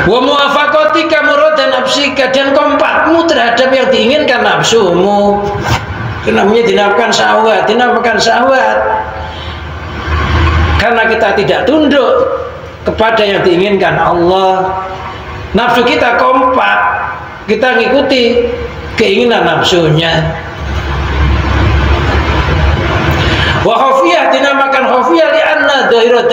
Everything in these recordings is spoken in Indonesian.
Wa muwafaqatika murad nafsika, dan kompakmu terhadap yang diinginkan nafsumu. Itu namanya dinamakan syahwat. Karena kita tidak tunduk kepada yang diinginkan Allah, nafsu kita kompak, kita ngikuti keinginan nafsunya. Wa khafiyah, dinamakan khafiyah li'anna dhahira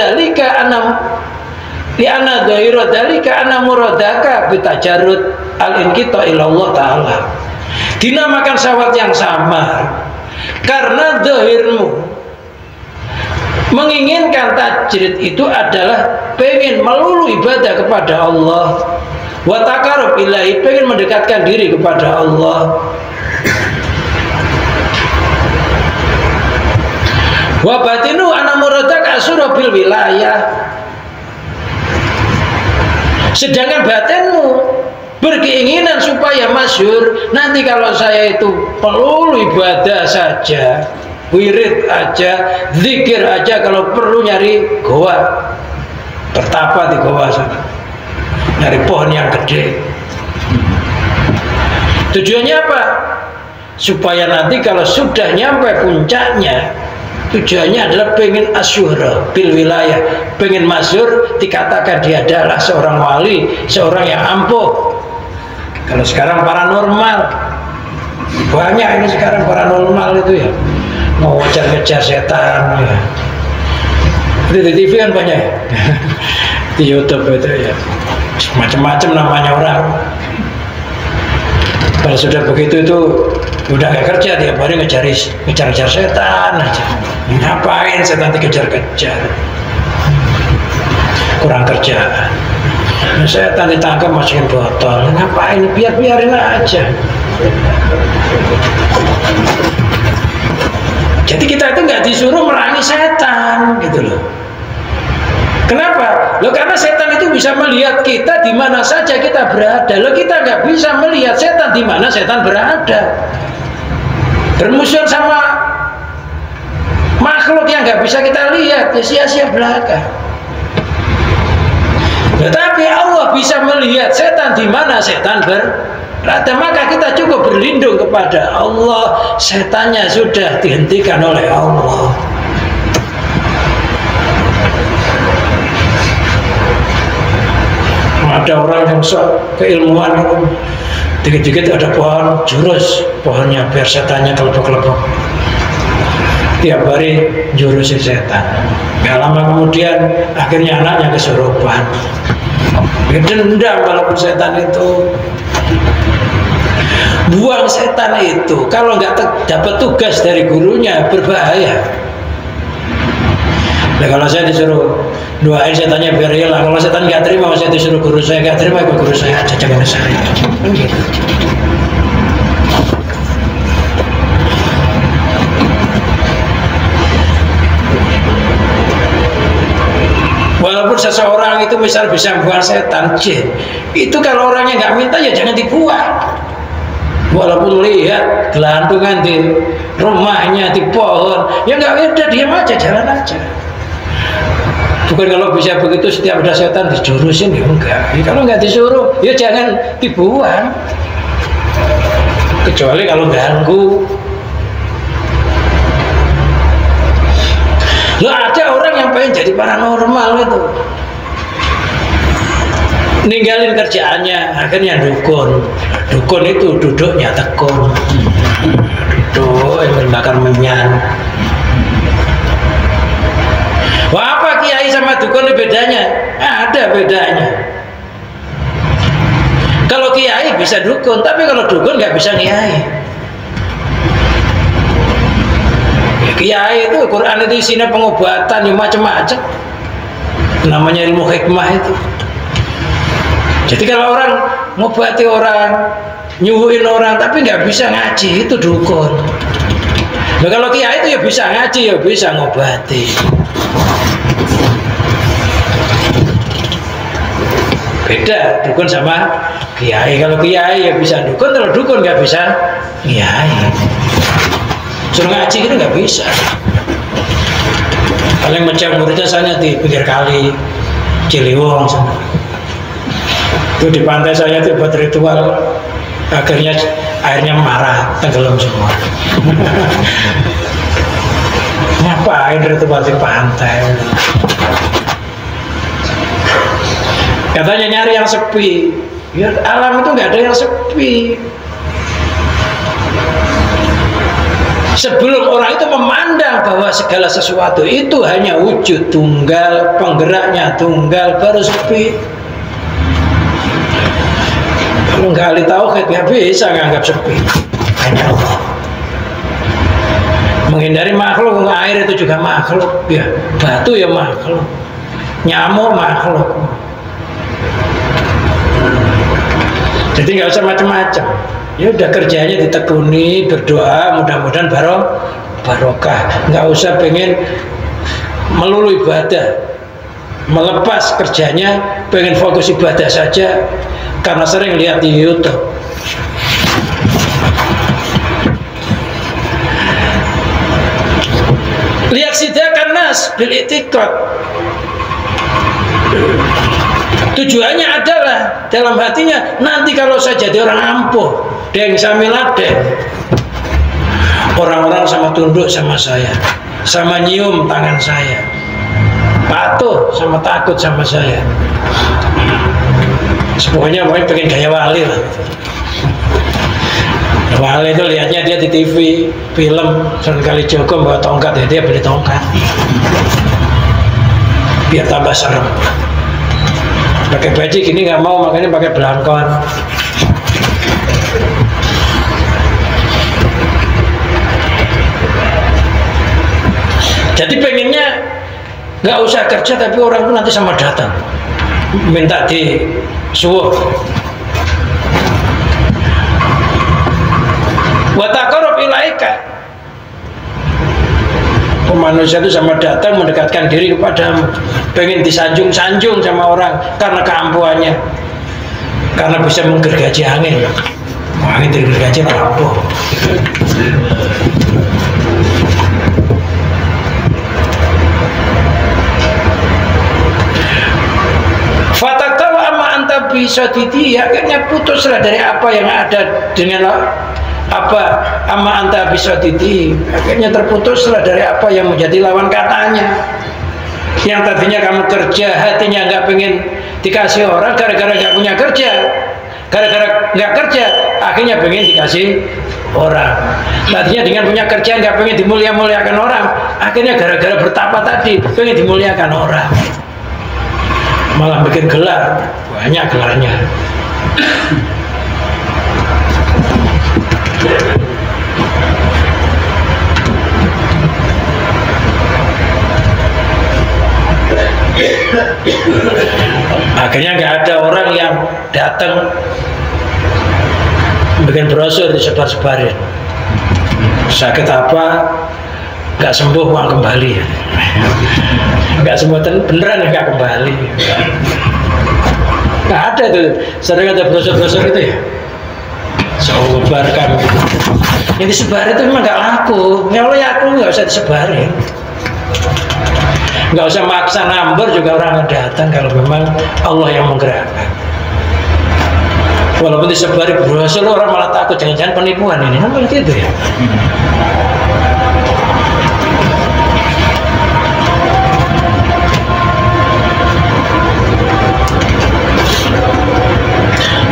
dalika anna muradaka bitajarrud al-inqita ila Allah Ta'ala. Dinamakan syahwat yang samar karena zahirmu menginginkan tajrid itu adalah pengen melulu ibadah kepada Allah, wa taqarrub ilaihi, pengen mendekatkan diri kepada Allah. Wa batinu ana muradaka asura bil wilayah, sedangkan batinmu berkeinginan supaya masyhur. Nanti kalau saya itu perlu ibadah saja, wirid aja, zikir aja, kalau perlu nyari goa, bertapa di goa sana, nyari pohon yang gede. Tujuannya apa? Supaya nanti kalau sudah nyampe puncaknya, tujuannya adalah pengen asyura bil wilayah, pengen masyhur, dikatakan dia adalah seorang wali, seorang yang ampuh. Kalau sekarang paranormal banyak, ini sekarang paranormal itu ya, mau ngejar-ngejar setan ya. Di TV kan banyak ya. Di YouTube itu ya, macam-macam namanya orang. Kalau sudah begitu itu udah gak kerja, tiap hari ngejar-ngejar setan aja. Ngapain setan dikejar-kejar? Kurang kerjaan. Setan ditangkap masukin botol, ngapain? Biarin aja. Jadi kita itu nggak disuruh merangi setan gitu loh. Kenapa? Loh, karena setan itu bisa melihat kita di mana saja kita berada. Loh, kita nggak bisa melihat setan di mana setan berada. Bermusuhan sama makhluk yang nggak bisa kita lihat, ya sia-sia belaka. Tetapi Allah bisa melihat setan di mana setan berada, maka kita cukup berlindung kepada Allah. Setannya sudah dihentikan oleh Allah. Ada orang yang sok keilmuan itu, dikit-dikit ada pohon jurus, pohonnya biar setannya kelepok-kelepok. Tiap hari jurusin setan. Gak lama kemudian akhirnya anaknya kesurupan. Dendam walaupun setan itu. Buang setan itu, kalau nggak dapat tugas dari gurunya berbahaya. Nah, kalau saya disuruh doain setannya biar hilang, kalau setan nggak terima, saya disuruh guru saya nggak terima, ikut guru saya aja, jangan saya. Walaupun seseorang itu misal bisa membuang setan, jin, itu kalau orangnya nggak minta ya jangan dibuang. Walaupun lihat gelantungan di rumahnya, di pohon, ya nggak, udah diam aja, jalan aja. Bukan kalau bisa begitu setiap ada setan dijurusin, ya enggak. Ya, kalau nggak disuruh, ya jangan dibuang. Kecuali kalau ganggu. Loh, ada orang yang pengen jadi paranormal itu, ninggalin kerjaannya, akhirnya dukun. Dukun itu duduknya tekun, duduk bakar menyan. Wah, apa kiai sama dukun bedanya? Ada bedanya. Kalau kiai bisa dukun, tapi kalau dukun nggak bisa kiai. Kiai itu Quran itu isinya pengobatan, ya macam-macam. Namanya ilmu hikmah itu. Jadi kalau orang ngobati orang, nyuhuin orang, tapi nggak bisa ngaji, itu dukun. Nah, kalau kiai itu ya bisa ngaji, ya bisa ngobati. Beda dukun sama kiai. Kalau kiai ya bisa dukun, kalau dukun nggak bisa kiai. Suruh ngaji itu nggak bisa. Paling macam muridnya sana di pinggir kali Ciliwung sana. Itu di pantai saya itu buat ritual, akhirnya airnya marah, tenggelam semua. Ngapain ritual di pantai? Katanya nyari yang sepi. Ya, alam itu nggak ada yang sepi. Sebelum orang itu memandang bahwa segala sesuatu itu hanya wujud tunggal, penggeraknya tunggal, baru sepi. Kalau nggak ahli tauhid nggak bisa nganggap sepi. Hanya Allah. Menghindari makhluk, air itu juga makhluk, ya batu ya makhluk, nyamuk makhluk. Jadi nggak usah macam-macam. Ya udah kerjanya ditekuni, berdoa, mudah-mudahan barokah. Nggak usah pengen melulu ibadah, melepas kerjanya, pengen fokus ibadah saja karena sering lihat di YouTube. Lihat sidakan nas bil i'tiqad. Tujuannya adalah dalam hatinya nanti kalau saya jadi orang ampuh, deng samiladeng, orang-orang sama tunduk sama saya, sama nyium tangan saya, patuh sama takut sama saya. Pokoknya pengen gaya wali lah. Wali itu lihatnya dia di TV, film, Sunan Kalijogo bawa tongkat, ya dia beli tongkat biar tambah serem. Pakai baju gini nggak mau, makanya pakai belangkon. Jadi pengennya nggak usah kerja, tapi orang itu nanti sama datang minta di suwuh. Wa taqarrub ilaika. Manusia itu sama datang mendekatkan diri kepadamu, pengen disanjung-sanjung sama orang karena keampuhannya, karena bisa menggergaji angin. Angin digergaji ampuh. Fatatawa amma anta bisadidi, akhirnya putuslah dari apa yang ada dengan apa amma anta bisadidi, akhirnya terputuslah dari apa yang menjadi lawan katanya. Yang tadinya kamu kerja, hatinya nggak pengen dikasih orang, gara-gara nggak punya kerja, gara-gara nggak kerja, akhirnya pengen dikasih orang. Tadinya dengan punya kerja nggak pengen dimuliakan orang, akhirnya gara-gara bertapa tadi pengen dimuliakan orang, malah bikin gelar, banyak gelarnya. Akhirnya nggak ada orang yang datang bikin brosur disebar-sebarin. Sakit apa nggak sembuh uang kembali, nggak sembuh beneran nggak kembali. Nggak ada tuh, sering ada brosur-brosur itu ya. Sebarkan. Yang disebar itu memang nggak laku. Kalau laku nggak usah disebarin. Nggak usah maksa number juga orang datang kalau memang Allah yang menggerakkan. Walaupun disebari brosur orang malah takut, jangan-jangan penipuan ini, kan malah gitu ya.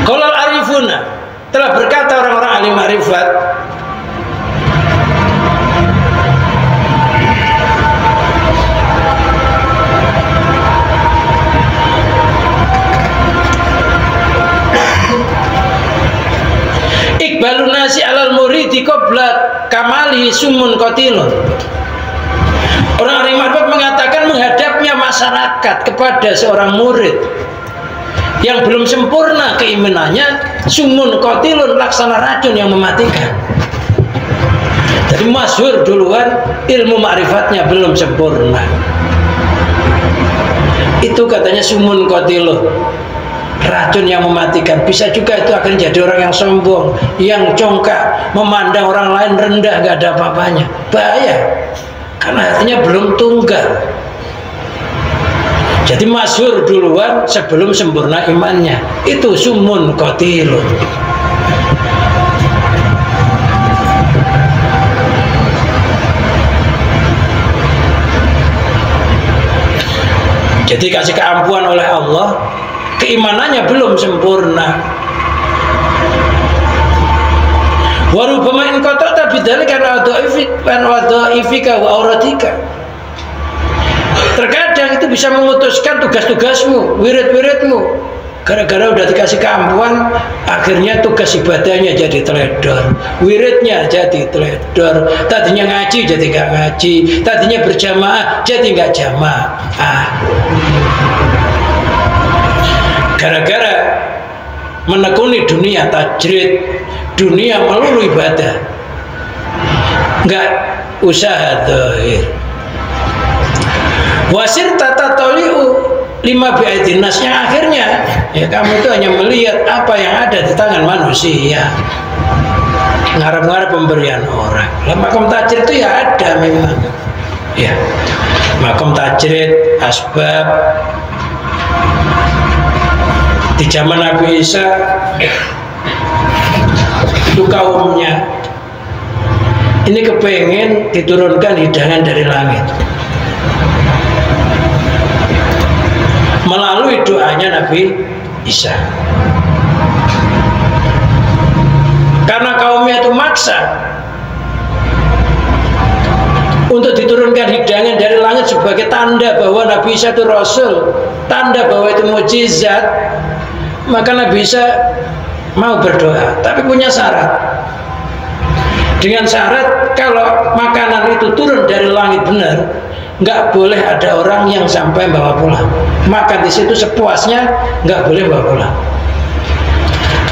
Qala al-arifuna, telah berkata orang-orang ahli ma'rifat, iqbalun nasi alal muridi qabla kamali sumun qatilun. Orang ahli ma'rifat mengatakan menghadapnya masyarakat kepada seorang murid yang belum sempurna keimanannya, sumun qatilun, laksana racun yang mematikan. Jadi masyhur duluan, ilmu ma'rifatnya belum sempurna. Itu katanya sumun qatilun, racun yang mematikan. Bisa juga itu akan jadi orang yang sombong, yang congkak, memandang orang lain rendah, nggak ada apa-apanya. Bahaya, karena hatinya belum tunggal. Jadi masyhur duluan sebelum sempurna imannya. Itu sumun qatilun. Jadi kasih keampuan oleh Allah, keimanannya belum sempurna. Warubama in qata'ta bidzalika wadha'ifika wa auratika. Terkadang itu bisa memutuskan tugas-tugasmu, wirid-wiridmu. Gara-gara udah dikasih keampuan, akhirnya tugas ibadahnya jadi teledor, wiridnya jadi teledor. Tadinya ngaji jadi nggak ngaji, tadinya berjamaah jadi nggak jamaah. Gara-gara menekuni dunia tajrid, dunia melulu ibadah, nggak usaha zahir. Wasir tata toliu lima bi'aidin nasnya, akhirnya ya kamu itu hanya melihat apa yang ada di tangan manusia, ngarep-ngarep pemberian orang. Lah makom tajrid itu ya ada memang ya, makom tajrid asbab di zaman Nabi Isa itu kaumnya ini kepengen diturunkan hidangan dari langit melalui doanya Nabi Isa. Karena kaumnya itu maksa untuk diturunkan hidangan dari langit sebagai tanda bahwa Nabi Isa itu Rasul, tanda bahwa itu mukjizat, maka Nabi Isa mau berdoa, tapi punya syarat. Dengan syarat kalau makanan itu turun dari langit benar, nggak boleh ada orang yang sampai bawa pulang. Makan di situ sepuasnya, nggak boleh bawa pulang.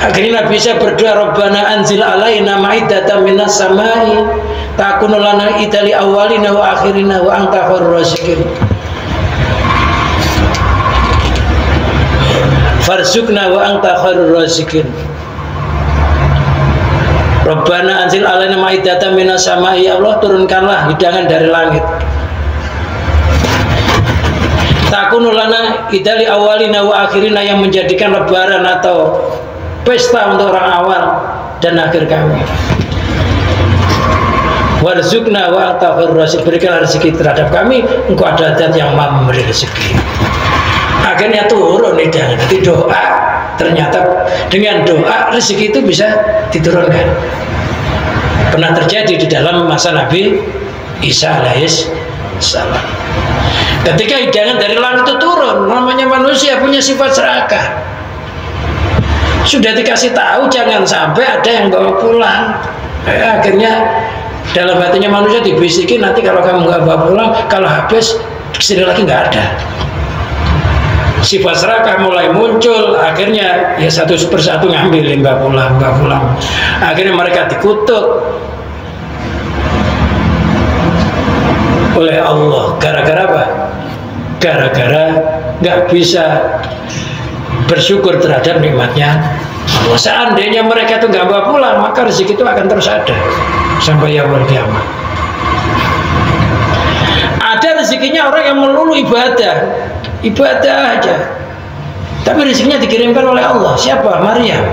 Akhirnya Nabi Isa berdoa, Rabbana anzil alaina ma'idatan minas samai takunu lana idali awalina wa akhirina wa anta khairur raziqin. Farzukna wa anta khairur raziqin. Rabbana anzil alaina ma'idatan minas samai, ya Allah turunkanlah hidangan dari langit. Takunu lana idali awalina wa akhirina, yang menjadikan lebaran atau pesta untuk orang awal dan akhir kami. Warzukna wa anta khairur raziqin, berikan rezeki terhadap kami, engkau adalah zat yang maha memberi rezeki. Akhirnya turun hidangan, itu doa. Ternyata dengan doa rezeki itu bisa diturunkan. Pernah terjadi di dalam masa Nabi Isa alaihissalam. Ketika hidangan dari langit itu turun, namanya manusia punya sifat serakah. Sudah dikasih tahu jangan sampai ada yang bawa pulang. Akhirnya dalam hatinya manusia dibisikin, nanti kalau kamu nggak bawa pulang, kalau habis kesini lagi nggak ada. Sifat serakah mulai muncul. Akhirnya ya satu persatu ngambil, nggak pulang. Akhirnya mereka dikutuk oleh Allah. Gara-gara apa? Gara-gara nggak bisa bersyukur terhadap nikmatnya Allah. Seandainya mereka itu nggak bawa pulang, maka rezeki itu akan terus ada sampai yaumul kiamat. Ada rezekinya orang yang melulu ibadah aja, tapi rezekinya dikirimkan oleh Allah. Siapa? Maryam.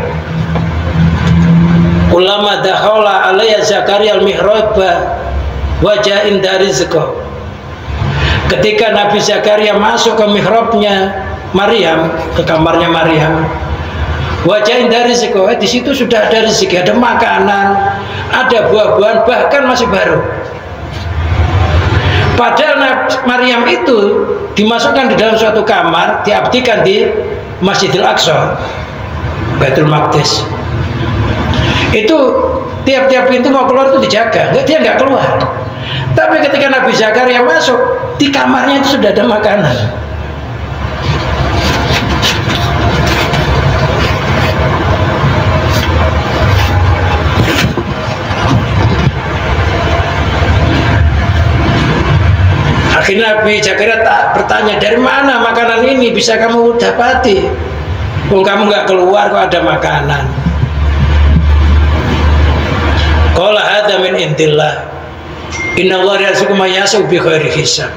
Ulama dakhala alayya Zakaria al-mihrab waja'in dari rizqa. Ketika Nabi Zakaria masuk ke mihrabnya Maryam, ke kamarnya Maryam, waja'in dari rizqa, di situ sudah ada rezeki, ada makanan, ada buah-buahan, bahkan masih baru. Padahal Maryam itu dimasukkan di dalam suatu kamar, diabdikan di Masjidil Aqsa, Baitul Maqdis. Itu tiap-tiap pintu mau keluar itu dijaga, dia nggak keluar. Tapi ketika Nabi Zakaria masuk, di kamarnya itu sudah ada makanan. Akhirnya Nabi Zakaria tak bertanya, dari mana makanan ini bisa kamu dapati? Oh, kamu nggak keluar kok ada makanan. Qala hadza min indillah. Innallaha yarzuqu man yasha'u bighairi hisab.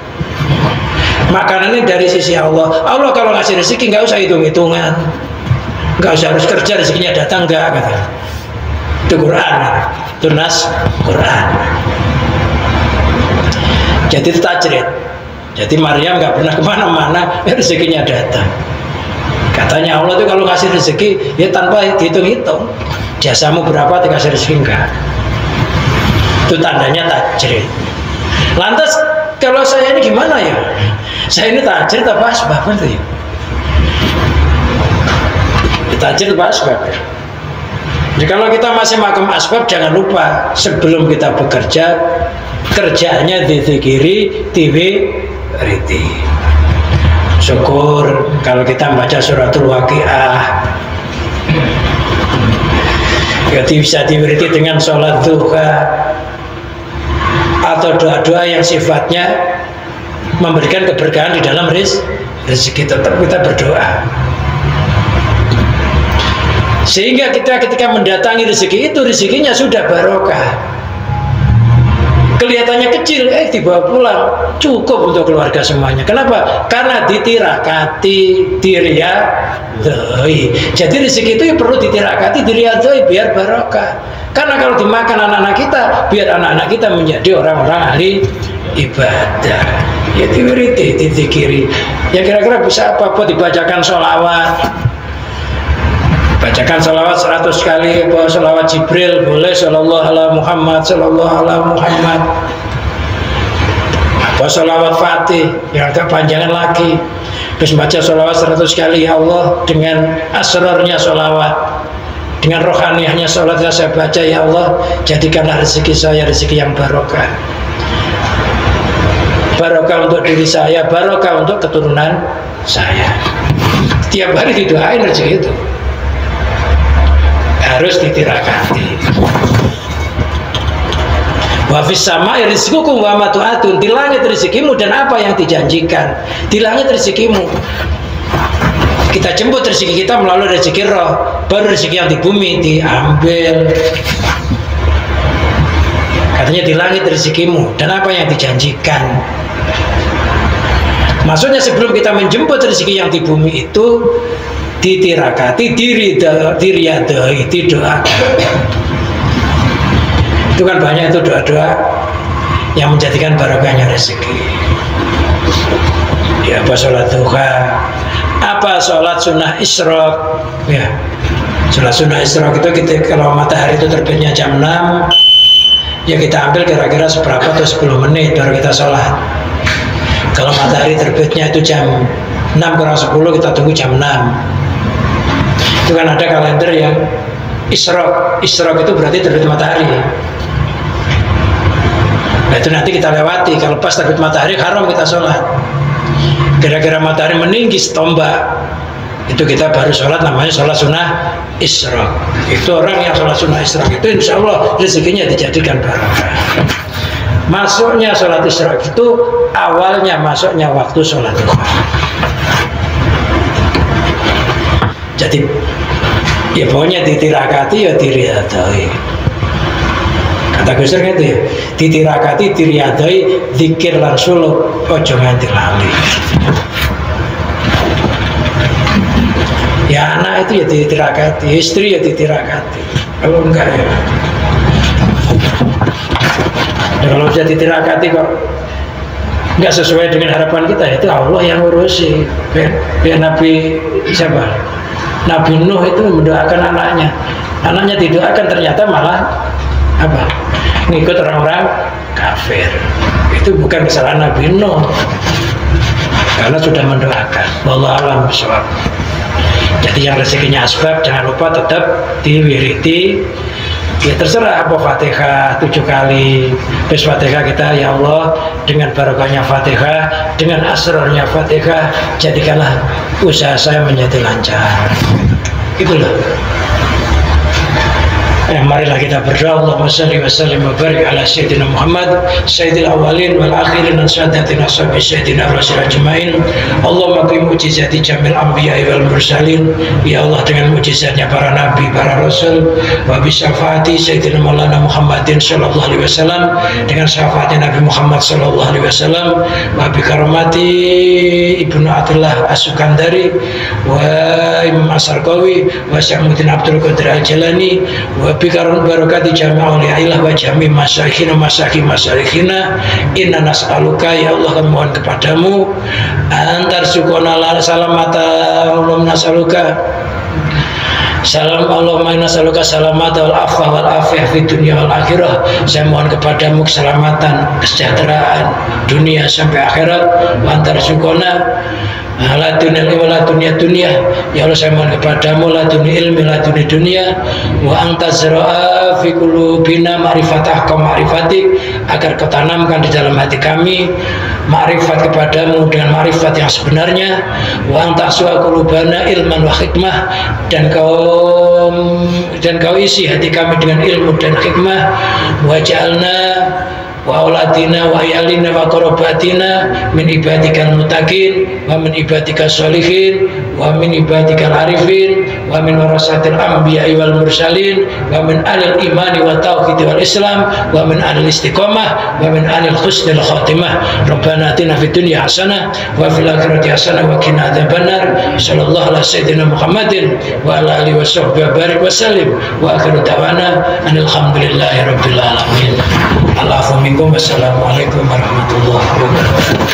Makanan ini dari sisi Allah. Allah kalau ngasih rezeki nggak usah hitung-hitungan, nggak usah harus kerja rezekinya datang, nggak kata. Itu Quran, itu nas Quran. Jadi itu tajrid. Jadi Maryam nggak pernah kemana-mana, rezekinya datang. Katanya Allah itu kalau ngasih rezeki ya tanpa dihitung-hitung. Jasamu berapa dikasih rezeki, enggak. Itu tandanya tajrid. Lantas kalau saya ini gimana ya? Saya ini tajrid apa asbab itu? Tajrid apa asbab ya? Jadi kalau kita masih makam asbab, jangan lupa sebelum kita bekerja, kerjanya dizikiri, diwiriti. Syukur kalau kita baca suratul Waqiah, ya bisa diwiriti dengan sholat duha atau doa-doa yang sifatnya memberikan keberkahan di dalam rezeki. Tetap kita berdoa sehingga kita ketika mendatangi rezeki itu, rezekinya sudah barokah. Kelihatannya kecil, dibawa pulang, cukup untuk keluarga semuanya. Kenapa? Karena ditirakati, diriyadhoi. Jadi rezeki itu perlu ditirakati, diriyadhoi biar barokah. Karena kalau dimakan anak-anak kita, biar anak-anak kita menjadi orang-orang ahli ibadah. Ya diwiriti, dizikiri. Ya kira-kira bisa apa-apa, dibacakan sholawat. Bacakan sholawat 100 kali, apa sholawat Jibril boleh, sallallahu ala Muhammad, sallallahu ala Muhammad, apa sholawat Fatih yang agak panjangan lagi. Terus baca sholawat 100 kali, ya Allah, dengan asrarnya sholawat, dengan rohaniyahnya sholat yang saya baca, ya Allah, jadikanlah rezeki saya rezeki yang barokah. Barokah untuk diri saya, barokah untuk keturunan saya. Tiap hari didoain rezeki itu. Harus ditirakati. Wa fis sama'i rizqukum wa ma tu'atun. Di langit rezekimu dan apa yang dijanjikan. Di langit rezekimu. Kita jemput rezeki kita melalui rezeki roh. Baru rezeki yang di bumi diambil. Katanya di langit rezekimu dan apa yang dijanjikan. Maksudnya sebelum kita menjemput rezeki yang di bumi itu, ditirakati, diriyadhoi, didoakan. Itu kan banyak itu doa-doa yang menjadikan barokahnya rezeki. Ya, apa sholat duha, apa sholat sunnah isyraq. Ya, sholat sunnah isyraq itu kita, kalau matahari itu terbitnya jam 6, ya kita ambil kira-kira seberapa atau 10 menit baru kita sholat. Kalau matahari terbitnya itu jam 6 kurang 10, kita tunggu jam 6. Itu kan ada kalender yang isyraq. Isyraq itu berarti terbit matahari. Nah itu nanti kita lewati. Kalau pas terbit matahari haram kita sholat. Kira-kira matahari meninggi setombak, itu kita baru sholat, namanya sholat sunnah isyraq. Itu orang yang sholat sunnah isyraq itu insya Allah rezekinya dijadikan barokah. Masuknya sholat isyraq itu awalnya masuknya waktu sholat duha. Jadi ya pokoknya ditirakati ya diriyadhoi. Kata Gus Dur gitu ya, ditirakati diriyadhoi, zikir lan suluk ojo nganti lali. Ya anak itu ya ditirakati, istri ya ditirakati. Kalau enggak ya, kalau sudah ditirakati kok nggak sesuai dengan harapan kita, itu Allah yang ngurusi. Biar Nabi siapa? Nabi Nuh itu mendoakan anaknya. Anaknya didoakan ternyata malah apa? Ngikut orang-orang kafir. Itu bukan kesalahan Nabi Nuh, karena sudah mendoakan. Wallahu a'lam bishawab. Jadi yang rezekinya asbab jangan lupa tetap diwiriti. Ya terserah, apa Fatihah 7 kali. Terus Fatihah kita, ya Allah, dengan barokahnya Fatihah, dengan asrarnya Fatihah, jadikanlah usaha saya menjadi lancar. Itulah. Marilah kita berdoa. Allahumma shalli wa sallim wa barik ala sayyidina Muhammad sayyidil awwalin wal akhirin dan sadatina sahbi sayyidina rasul ajmain. Allahumma bi mujizati jamil anbiya wal mursalin, ya Allah, dengan mujizatnya para nabi, para rasul, wa bi syafaati sayyidina maulana Muhammadin sallallahu alaihi wasallam, dengan syafaatnya Nabi Muhammad sallallahu alaihi wasallam, wa bi karamati Ibnu Atillah As-Sukandari wa Imam As-Sarqawi wa Syahmuddin Abdul Qadir Al-Jalani wa bikaron barakati jami'ul ilah wa jami' masyayikhina masyayikhina. Inna nas'aluka, ya Allah, kami mohon kepadamu, antar sukona salamata, Allahumma nas'aluka salam, Allahumma inna nas'aluka salamata wal afwa wal afiyah fi dunya wal akhirah. Saya mohon kepadamu keselamatan, kesejahteraan dunia sampai akhirat. Wa antar sukona la dunia wala dunia, ya Allah, saya mohon kepadamu la dunia ilmi la dunia wa anta zara'a fi qulubina ma'rifatah ka ma'rifatik, agar kau tanamkan di dalam hati kami ma'rifat kepadamu dengan ma'rifat yang sebenarnya. Wa anta su'a qulubana ilman wa hikmah, dan kau isi hati kami dengan ilmu dan hikmah. Wa ja'alna wa auladina wa ayalina wa qarabatina min ibadikal mutaqin wa min ibadikal sholihin wa min ibadikal arifin wa min warasatil anbiya wal mursalin wa min alil imani wa tauhid wal islam wa min alil istiqamah wa min alil husnil khatimah. Rabbana atina fid dunya hasanah wa fil akhirati hasanah wa qina adzabannar. Sallallahu ala sayyidina Muhammadin wa ala alihi wa sahbihi barik wa sallim wa akhiru da'wana alhamdulillahi rabbil alamin. Wassalamualaikum warahmatullahi wabarakatuh.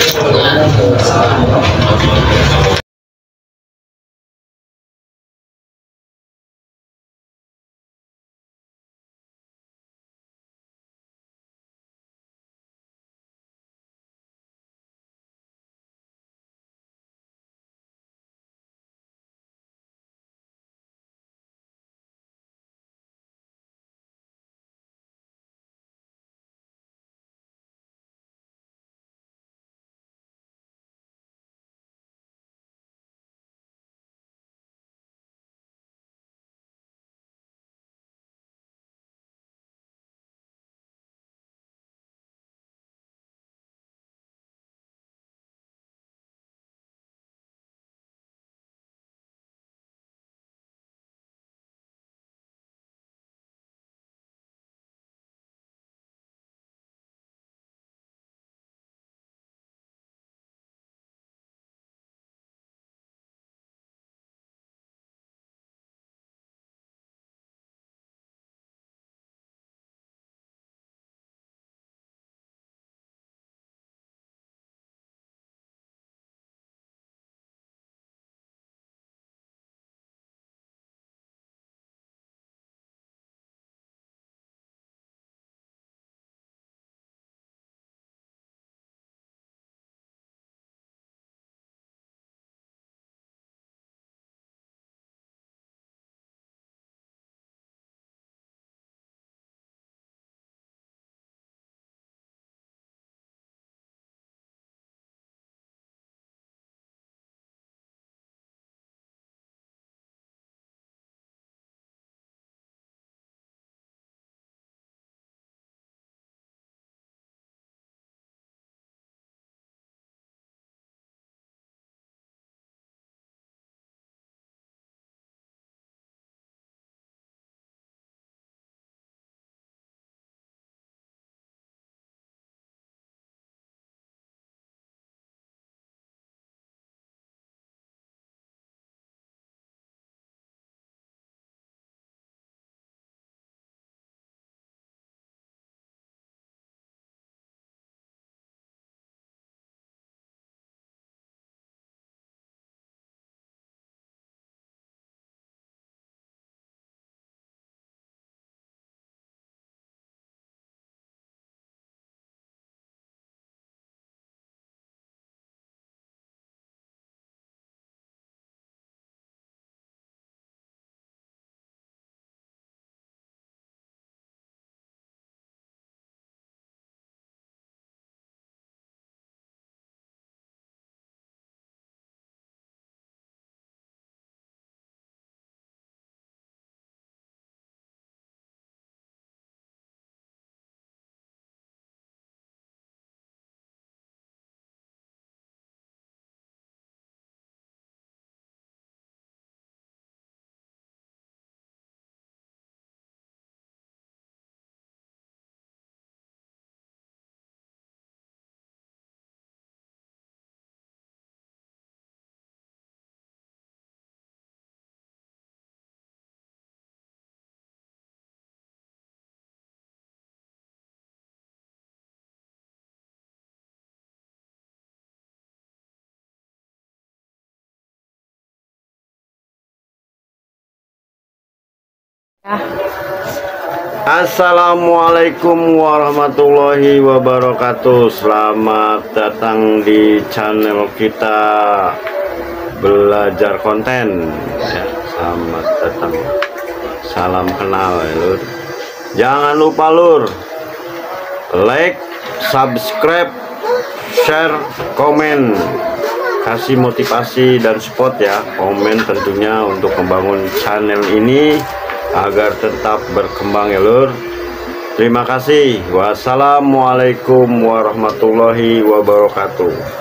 Assalamualaikum warahmatullahi wabarakatuh. Selamat datang di channel kita Belajar Konten ya. Selamat datang, salam kenal ya, Lur. Jangan lupa Lur, like, subscribe, share, komen, kasih motivasi dan support ya. Komen tentunya untuk membangun channel ini agar tetap berkembang ya Lur. Terima kasih. Wassalamualaikum warahmatullahi wabarakatuh.